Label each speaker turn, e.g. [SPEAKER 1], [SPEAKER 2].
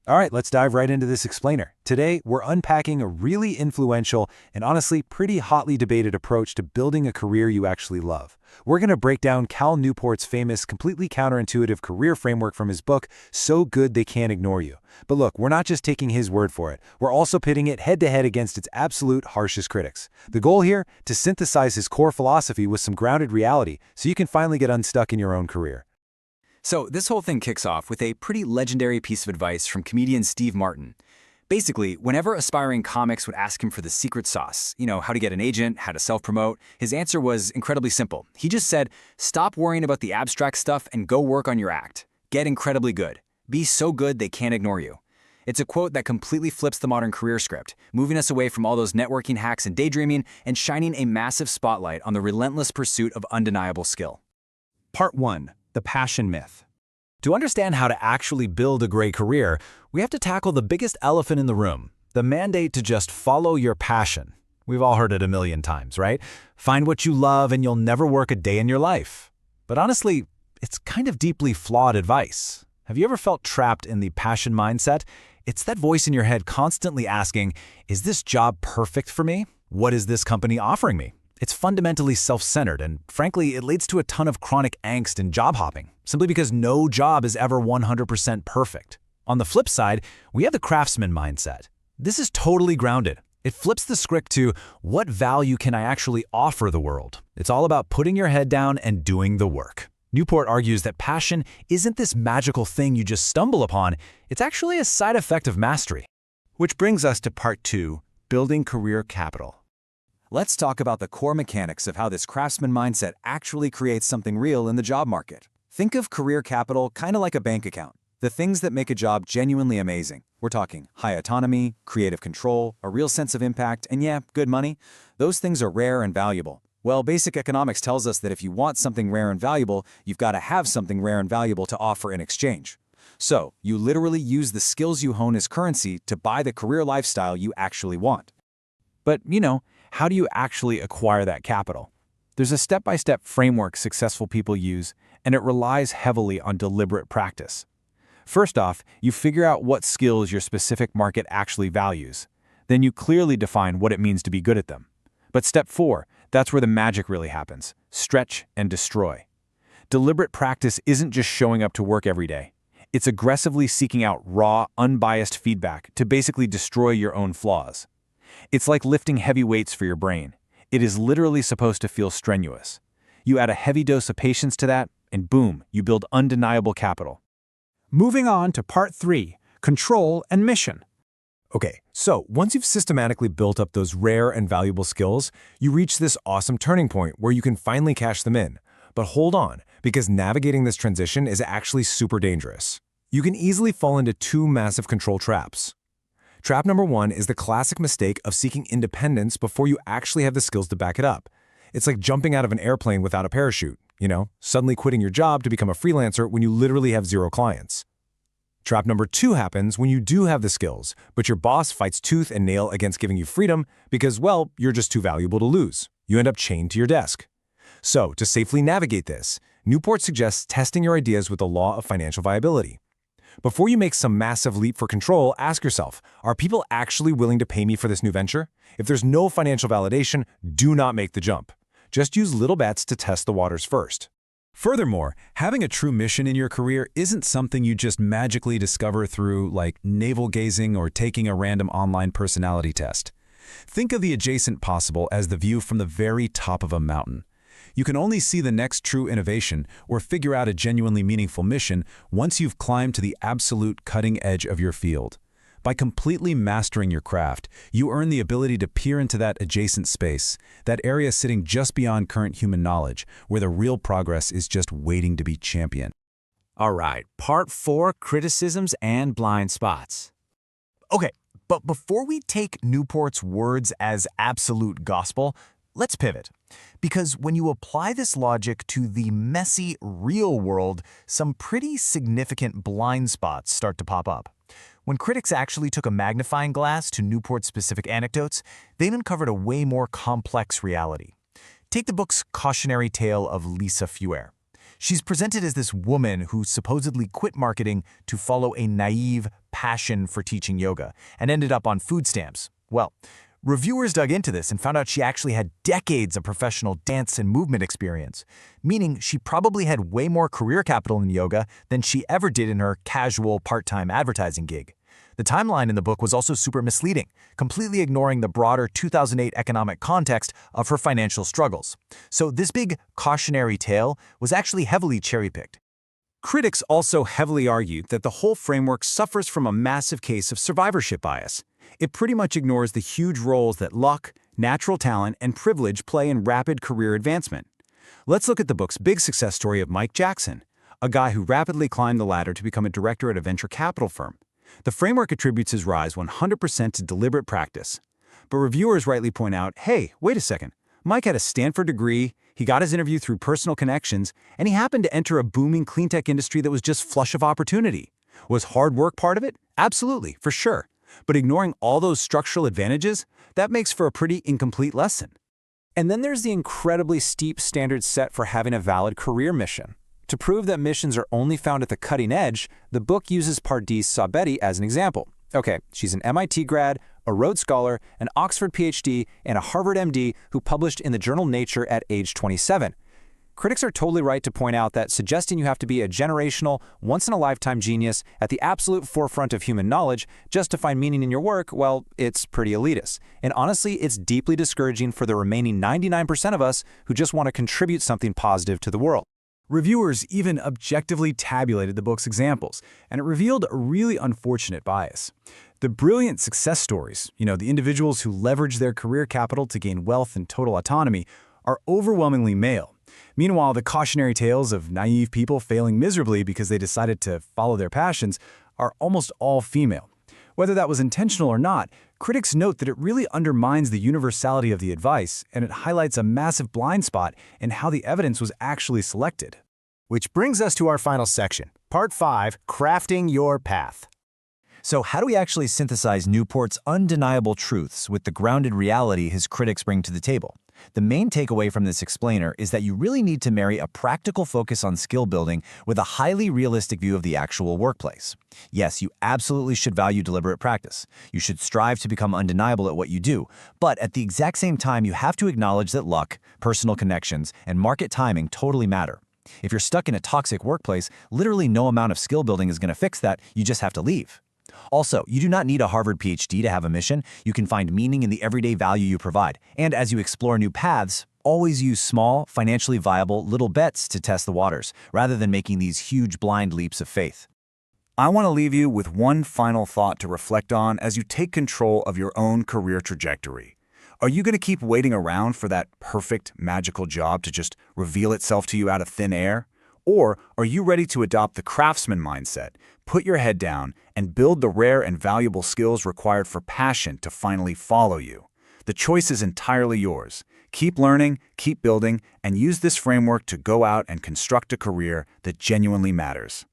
[SPEAKER 1] All right, let's dive right into this explainer. Today, we're unpacking a really influential and honestly pretty hotly debated approach to building a career you actually love. We're going to break down Cal Newport's famous, completely counterintuitive career framework from his book, So Good They Can't Ignore You. But look, we're not just taking his word for it. We're also pitting it head-to-head against its absolute harshest critics. The goal here? To synthesize his core philosophy with some grounded reality so you can finally get unstuck in your own career.
[SPEAKER 2] So this whole thing kicks off with a pretty legendary piece of advice from comedian Steve Martin. Basically, whenever aspiring comics would ask him for the secret sauce, how to get an agent, how to self-promote, his answer was incredibly simple. He just said, stop worrying about the abstract stuff and go work on your act. Get incredibly good. Be so good they can't ignore you. It's a quote that completely flips the modern career script, moving us away from all those networking hacks and daydreaming and shining a massive spotlight on the relentless pursuit of undeniable skill.
[SPEAKER 3] Part 1. The passion myth.
[SPEAKER 1] To understand how to actually build a great career, we have to tackle the biggest elephant in the room, the mandate to just follow your passion. We've all heard it a million times, right? Find what you love and you'll never work a day in your life. But honestly, it's kind of deeply flawed advice. Have you ever felt trapped in the passion mindset? It's that voice in your head constantly asking, is this job perfect for me? What is this company offering me? It's fundamentally self-centered, and frankly, it leads to a ton of chronic angst and job hopping, simply because no job is ever 100% perfect. On the flip side, we have the craftsman mindset. This is totally grounded. It flips the script to, what value can I actually offer the world? It's all about putting your head down and doing the work. Newport argues that passion isn't this magical thing you just stumble upon, it's actually a side effect of mastery.
[SPEAKER 3] Which brings us to Part 2, Building Career Capital.
[SPEAKER 2] Let's talk about the core mechanics of how this craftsman mindset actually creates something real in the job market. Think of career capital kind of like a bank account. The things that make a job genuinely amazing. We're talking high autonomy, creative control, a real sense of impact, and yeah, good money. Those things are rare and valuable. Well, basic economics tells us that if you want something rare and valuable, you've got to have something rare and valuable to offer in exchange. So, you literally use the skills you hone as currency to buy the career lifestyle you actually want.
[SPEAKER 3] But, how do you actually acquire that capital? There's a step-by-step framework successful people use, and it relies heavily on deliberate practice. First off, you figure out what skills your specific market actually values. Then you clearly define what it means to be good at them. But step 4, that's where the magic really happens. Stretch and destroy. Deliberate practice isn't just showing up to work every day. It's aggressively seeking out raw, unbiased feedback to basically destroy your own flaws. It's like lifting heavy weights for your brain. It is literally supposed to feel strenuous. You add a heavy dose of patience to that, and boom, you build undeniable capital.
[SPEAKER 4] Moving on to Part 3, Control and Mission.
[SPEAKER 1] Okay, so once you've systematically built up those rare and valuable skills, you reach this awesome turning point where you can finally cash them in. But hold on, because navigating this transition is actually super dangerous. You can easily fall into two massive control traps. Trap number 1 is the classic mistake of seeking independence before you actually have the skills to back it up. It's like jumping out of an airplane without a parachute, suddenly quitting your job to become a freelancer when you literally have 0 clients. Trap number 2 happens when you do have the skills, but your boss fights tooth and nail against giving you freedom because, well, you're just too valuable to lose. You end up chained to your desk. So, to safely navigate this, Newport suggests testing your ideas with the law of financial viability. Before you make some massive leap for control, ask yourself, are people actually willing to pay me for this new venture? If there's no financial validation, do not make the jump. Just use little bets to test the waters first.
[SPEAKER 5] Furthermore, having a true mission in your career isn't something you just magically discover through, like, navel-gazing or taking a random online personality test. Think of the adjacent possible as the view from the very top of a mountain. You can only see the next true innovation or figure out a genuinely meaningful mission once you've climbed to the absolute cutting edge of your field. By completely mastering your craft, you earn the ability to peer into that adjacent space, that area sitting just beyond current human knowledge, where the real progress is just waiting to be championed.
[SPEAKER 3] All right, Part 4, Criticisms and Blind Spots. Okay, but before we take Newport's words as absolute gospel, let's pivot. Because when you apply this logic to the messy, real world, some pretty significant blind spots start to pop up. When critics actually took a magnifying glass to Newport's specific anecdotes, they uncovered a way more complex reality. Take the book's cautionary tale of Lisa Fuer.
[SPEAKER 6] She's presented as this woman who supposedly quit marketing to follow a naive passion for teaching yoga and ended up on food stamps. Well, reviewers dug into this and found out she actually had decades of professional dance and movement experience, meaning she probably had way more career capital in yoga than she ever did in her casual part-time advertising gig. The timeline in the book was also super misleading, completely ignoring the broader 2008 economic context of her financial struggles. So this big cautionary tale was actually heavily cherry-picked.
[SPEAKER 3] Critics also heavily argued that the whole framework suffers from a massive case of survivorship bias. It pretty much ignores the huge roles that luck, natural talent, and privilege play in rapid career advancement. Let's look at the book's big success story of Mike Jackson, a guy who rapidly climbed the ladder to become a director at a venture capital firm. The framework attributes his rise 100% to deliberate practice. But reviewers rightly point out, hey, wait a second, Mike had a Stanford degree, he got his interview through personal connections, and he happened to enter a booming cleantech industry that was just flush of opportunity. Was hard work part of it? Absolutely, for sure. But ignoring all those structural advantages, that makes for a pretty incomplete lesson. And then there's the incredibly steep standards set for having a valid career mission. To prove that missions are only found at the cutting edge, the book uses Pardis Sabeti as an example. Okay, she's an MIT grad, a Rhodes Scholar, an Oxford PhD, and a Harvard MD who published in the journal Nature at age 27. Critics are totally right to point out that suggesting you have to be a generational, once-in-a-lifetime genius at the absolute forefront of human knowledge just to find meaning in your work, well, it's pretty elitist. And honestly, it's deeply discouraging for the remaining 99% of us who just want to contribute something positive to the world.
[SPEAKER 1] Reviewers even objectively tabulated the book's examples, and it revealed a really unfortunate bias. The brilliant success stories, the individuals who leverage their career capital to gain wealth and total autonomy, are overwhelmingly male. Meanwhile, the cautionary tales of naive people failing miserably because they decided to follow their passions are almost all female. Whether that was intentional or not, critics note that it really undermines the universality of the advice, and it highlights a massive blind spot in how the evidence was actually selected.
[SPEAKER 6] Which brings us to our final section, Part 5, Crafting Your Path. So how do we actually synthesize Newport's undeniable truths with the grounded reality his critics bring to the table? The main takeaway from this explainer is that you really need to marry a practical focus on skill building with a highly realistic view of the actual workplace. Yes, you absolutely should value deliberate practice. You should strive to become undeniable at what you do. But at the exact same time, you have to acknowledge that luck, personal connections, and market timing totally matter. If you're stuck in a toxic workplace, literally no amount of skill building is going to fix that. You just have to leave. Also, you do not need a Harvard PhD to have a mission. You can find meaning in the everyday value you provide. And as you explore new paths, always use small, financially viable little bets to test the waters, rather than making these huge blind leaps of faith.
[SPEAKER 2] I want to leave you with one final thought to reflect on as you take control of your own career trajectory. Are you going to keep waiting around for that perfect, magical job to just reveal itself to you out of thin air? Or are you ready to adopt the craftsman mindset, put your head down, and build the rare and valuable skills required for passion to finally follow you? The choice is entirely yours. Keep learning, keep building, and use this framework to go out and construct a career that genuinely matters.